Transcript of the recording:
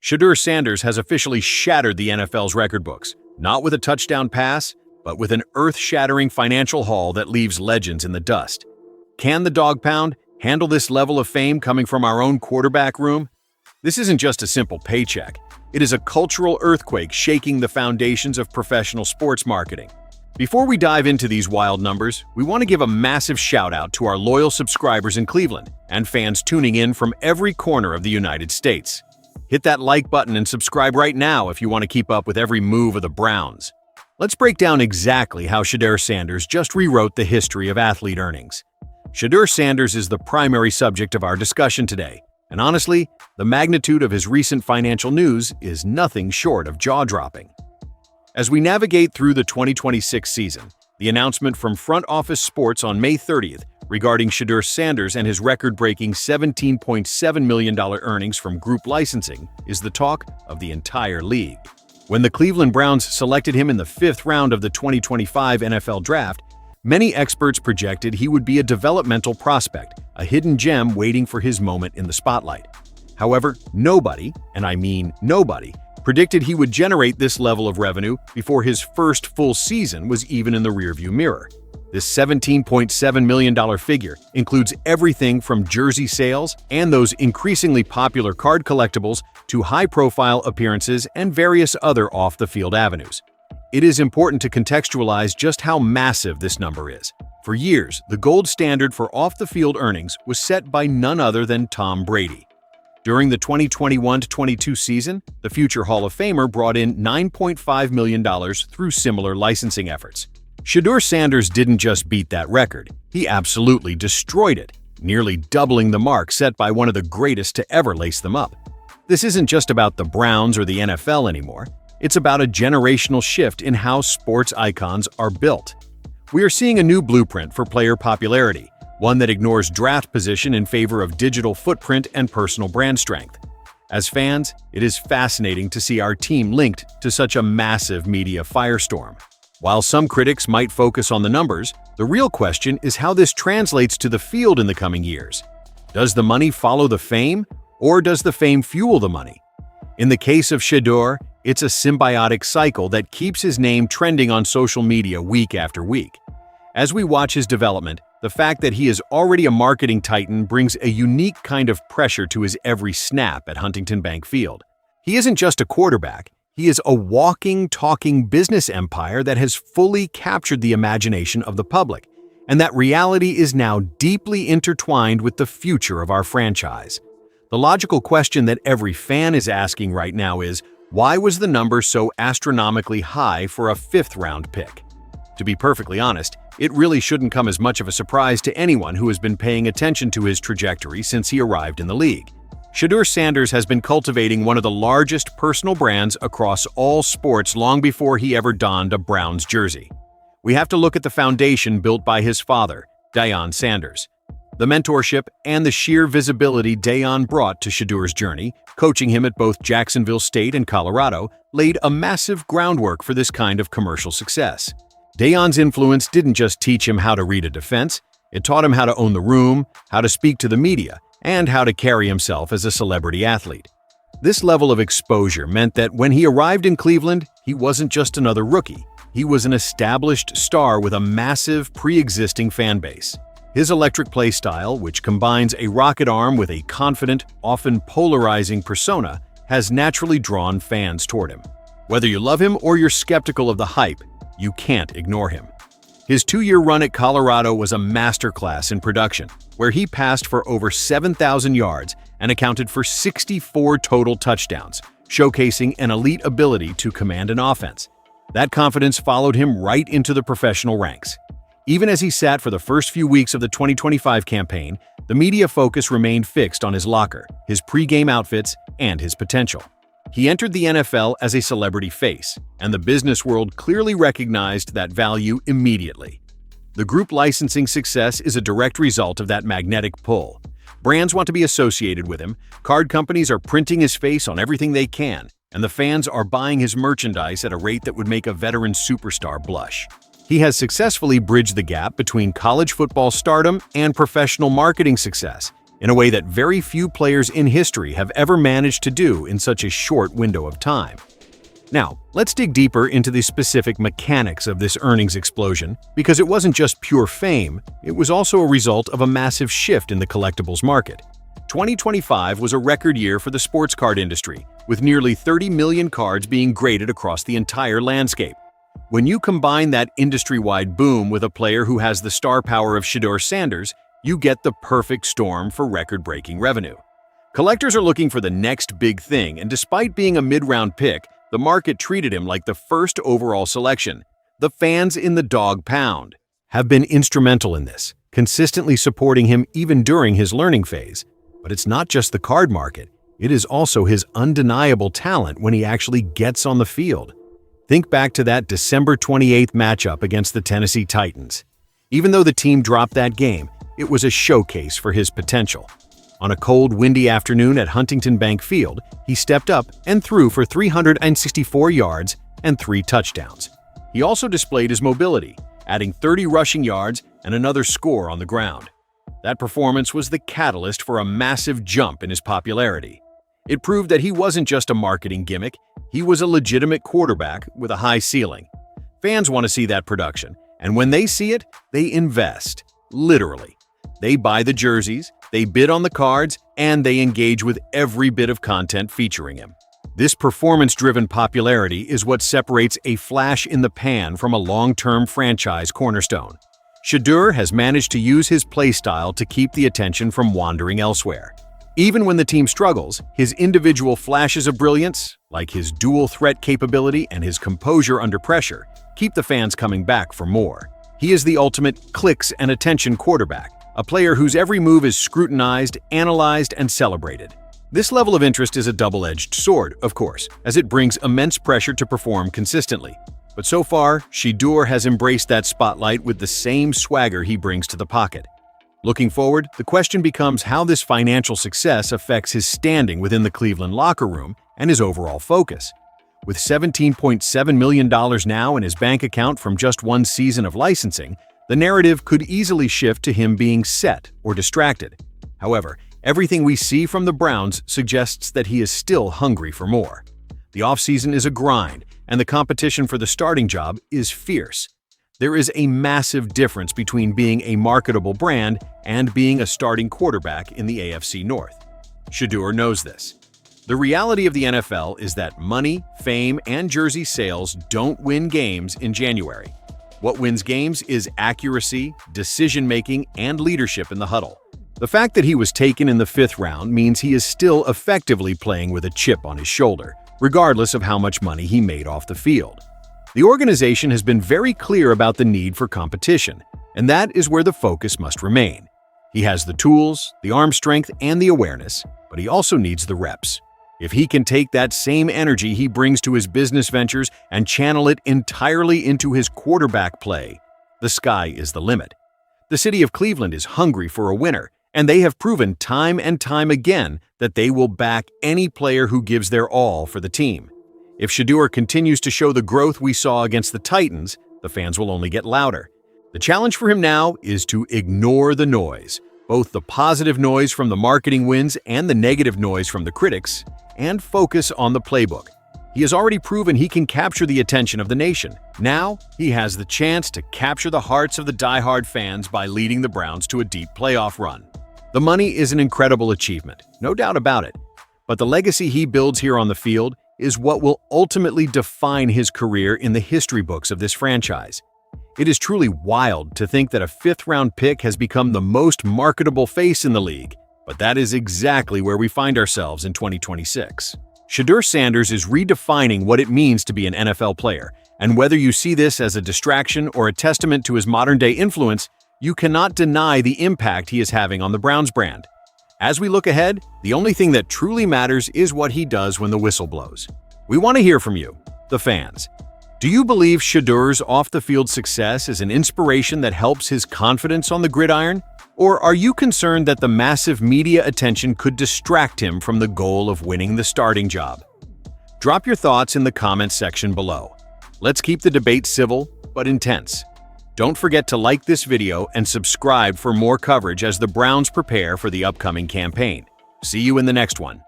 Shedeur Sanders has officially shattered the NFL's record books, not with a touchdown pass, but with an earth-shattering financial haul that leaves legends in the dust. Can the Dawg Pound handle this level of fame coming from our own quarterback room? This isn't just a simple paycheck. It is a cultural earthquake shaking the foundations of professional sports marketing. Before we dive into these wild numbers, we want to give a massive shout-out to our loyal subscribers in Cleveland and fans tuning in from every corner of the United States. Hit that like button and subscribe right now if you want to keep up with every move of the Browns. Let's break down exactly how Shedeur Sanders just rewrote the history of athlete earnings. Shedeur Sanders is the primary subject of our discussion today, and honestly, the magnitude of his recent financial news is nothing short of jaw-dropping. As we navigate through the 2026 season, the announcement from Front Office Sports on May 30th regarding Shedeur Sanders and his record-breaking $17.7 million earnings from group licensing is the talk of the entire league. When the Cleveland Browns selected him in the 5th round of the 2025 NFL Draft, many experts projected he would be a developmental prospect, a hidden gem waiting for his moment in the spotlight. However, nobody, and I mean nobody, predicted he would generate this level of revenue before his first full season was even in the rearview mirror. This $17.7 million figure includes everything from jersey sales and those increasingly popular card collectibles to high-profile appearances and various other off-the-field avenues. It is important to contextualize just how massive this number is. For years, the gold standard for off-the-field earnings was set by none other than Tom Brady. During the 2021-22 season, the future Hall of Famer brought in $9.5 million through similar licensing efforts. Shedeur Sanders didn't just beat that record, he absolutely destroyed it, nearly doubling the mark set by one of the greatest to ever lace them up. This isn't just about the Browns or the NFL anymore, it's about a generational shift in how sports icons are built. We are seeing a new blueprint for player popularity, one that ignores draft position in favor of digital footprint and personal brand strength. As fans, it is fascinating to see our team linked to such a massive media firestorm. While some critics might focus on the numbers, the real question is how this translates to the field in the coming years. Does the money follow the fame, or does the fame fuel the money? In the case of Shedeur, it's a symbiotic cycle that keeps his name trending on social media week after week. As we watch his development, the fact that he is already a marketing titan brings a unique kind of pressure to his every snap at Huntington Bank Field. He isn't just a quarterback, he is a walking, talking business empire that has fully captured the imagination of the public, and that reality is now deeply intertwined with the future of our franchise. The logical question that every fan is asking right now is, why was the number so astronomically high for a 5th-round pick? To be perfectly honest, it really shouldn't come as much of a surprise to anyone who has been paying attention to his trajectory since he arrived in the league. Shedeur Sanders has been cultivating one of the largest personal brands across all sports long before he ever donned a Browns jersey. We have to look at the foundation built by his father, Deion Sanders. The mentorship and the sheer visibility Deion brought to Shedeur's journey, coaching him at both Jacksonville State and Colorado, laid a massive groundwork for this kind of commercial success. Deion's influence didn't just teach him how to read a defense, it taught him how to own the room, how to speak to the media, and how to carry himself as a celebrity athlete. This level of exposure meant that when he arrived in Cleveland, he wasn't just another rookie. He was an established star with a massive, pre-existing fan base. His electric play style, which combines a rocket arm with a confident, often polarizing persona, has naturally drawn fans toward him. Whether you love him or you're skeptical of the hype, you can't ignore him. His 2-year run at Colorado was a masterclass in production, where he passed for over 7,000 yards and accounted for 64 total touchdowns, showcasing an elite ability to command an offense. That confidence followed him right into the professional ranks. Even as he sat for the first few weeks of the 2025 campaign, the media focus remained fixed on his locker, his pre-game outfits, and his potential. He entered the NFL as a celebrity face, and the business world clearly recognized that value immediately. The group licensing success is a direct result of that magnetic pull. Brands want to be associated with him, card companies are printing his face on everything they can, and the fans are buying his merchandise at a rate that would make a veteran superstar blush. He has successfully bridged the gap between college football stardom and professional marketing success, in a way that very few players in history have ever managed to do in such a short window of time. Now, let's dig deeper into the specific mechanics of this earnings explosion, because it wasn't just pure fame, it was also a result of a massive shift in the collectibles market. 2025 was a record year for the sports card industry, with nearly 30 million cards being graded across the entire landscape. When you combine that industry-wide boom with a player who has the star power of Shedeur Sanders, you get the perfect storm for record-breaking revenue. Collectors are looking for the next big thing, and despite being a mid-round pick, the market treated him like the first overall selection. The fans in the Dawg Pound have been instrumental in this, consistently supporting him even during his learning phase. But it's not just the card market, it is also his undeniable talent when he actually gets on the field. Think back to that December 28th matchup against the Tennessee Titans. Even though the team dropped that game, it was a showcase for his potential. On a cold, windy afternoon at Huntington Bank Field, he stepped up and threw for 364 yards and 3 touchdowns. He also displayed his mobility, adding 30 rushing yards and another score on the ground. That performance was the catalyst for a massive jump in his popularity. It proved that he wasn't just a marketing gimmick, he was a legitimate quarterback with a high ceiling. Fans want to see that production, and when they see it, they invest, literally. They buy the jerseys, they bid on the cards, and they engage with every bit of content featuring him. This performance-driven popularity is what separates a flash in the pan from a long-term franchise cornerstone. Shedeur has managed to use his playstyle to keep the attention from wandering elsewhere. Even when the team struggles, his individual flashes of brilliance, like his dual-threat capability and his composure under pressure, keep the fans coming back for more. He is the ultimate clicks and attention quarterback, a player whose every move is scrutinized, analyzed, and celebrated. This level of interest is a double-edged sword, of course, as it brings immense pressure to perform consistently. But so far, Shedeur has embraced that spotlight with the same swagger he brings to the pocket. Looking forward, the question becomes how this financial success affects his standing within the Cleveland locker room and his overall focus. With $17.7 million now in his bank account from just one season of licensing, the narrative could easily shift to him being set or distracted. However, everything we see from the Browns suggests that he is still hungry for more. The offseason is a grind, and the competition for the starting job is fierce. There is a massive difference between being a marketable brand and being a starting quarterback in the AFC North. Shedeur knows this. The reality of the NFL is that money, fame, and jersey sales don't win games in January. What wins games is accuracy, decision-making, and leadership in the huddle. The fact that he was taken in the 5th round means he is still effectively playing with a chip on his shoulder, regardless of how much money he made off the field. The organization has been very clear about the need for competition, and that is where the focus must remain. He has the tools, the arm strength, and the awareness, but he also needs the reps. If he can take that same energy he brings to his business ventures and channel it entirely into his quarterback play, the sky is the limit. The city of Cleveland is hungry for a winner, and they have proven time and time again that they will back any player who gives their all for the team. If Shedeur continues to show the growth we saw against the Titans, the fans will only get louder. The challenge for him now is to ignore the noise, both the positive noise from the marketing wins and the negative noise from the critics, and focus on the playbook. He has already proven he can capture the attention of the nation. Now, he has the chance to capture the hearts of the diehard fans by leading the Browns to a deep playoff run. The money is an incredible achievement, no doubt about it, but the legacy he builds here on the field is what will ultimately define his career in the history books of this franchise. It is truly wild to think that a 5th-round pick has become the most marketable face in the league, but that is exactly where we find ourselves in 2026. Shedeur Sanders is redefining what it means to be an NFL player, and whether you see this as a distraction or a testament to his modern-day influence, you cannot deny the impact he is having on the Browns brand. As we look ahead, the only thing that truly matters is what he does when the whistle blows. We want to hear from you, the fans. Do you believe Shedeur's off-the-field success is an inspiration that helps his confidence on the gridiron? Or are you concerned that the massive media attention could distract him from the goal of winning the starting job? Drop your thoughts in the comments section below. Let's keep the debate civil but intense. Don't forget to like this video and subscribe for more coverage as the Browns prepare for the upcoming campaign. See you in the next one.